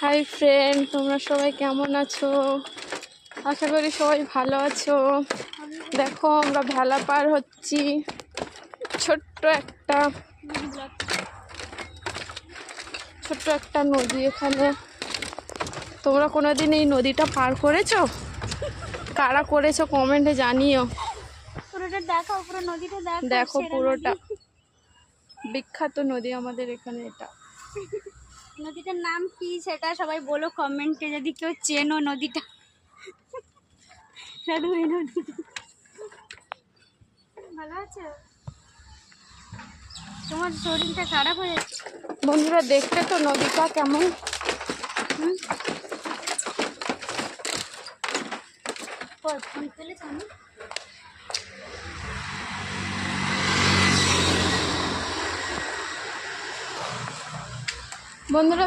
Hi friend, তোমরা সবাই কেমন আছো? আশা করি সবাই ভালো আছো। দেখো আমরা ভেলা পার হচ্ছি, ছোট্ট একটা নদী। এখানে তোমরা কোনোদিন এই নদীটা পার করেছো? কারা করেছো কমেন্টে জানিও। পুরোটা দেখো, পুরো নদীটা দেখো পুরোটা বিখ্যাত নদী আমাদের এখানে। এটা নদীটার নাম কি সেটা সবাই বলো কমেন্টে, যদি কেউ চেনো নদীটা। ভালো আছে? তোমার শরীরটা খারাপ হয়ে যাচ্ছে। বন্ধুরা দেখলে তো নদীটা কেমন। ফোন পেলেছ আমি বন্ধুরা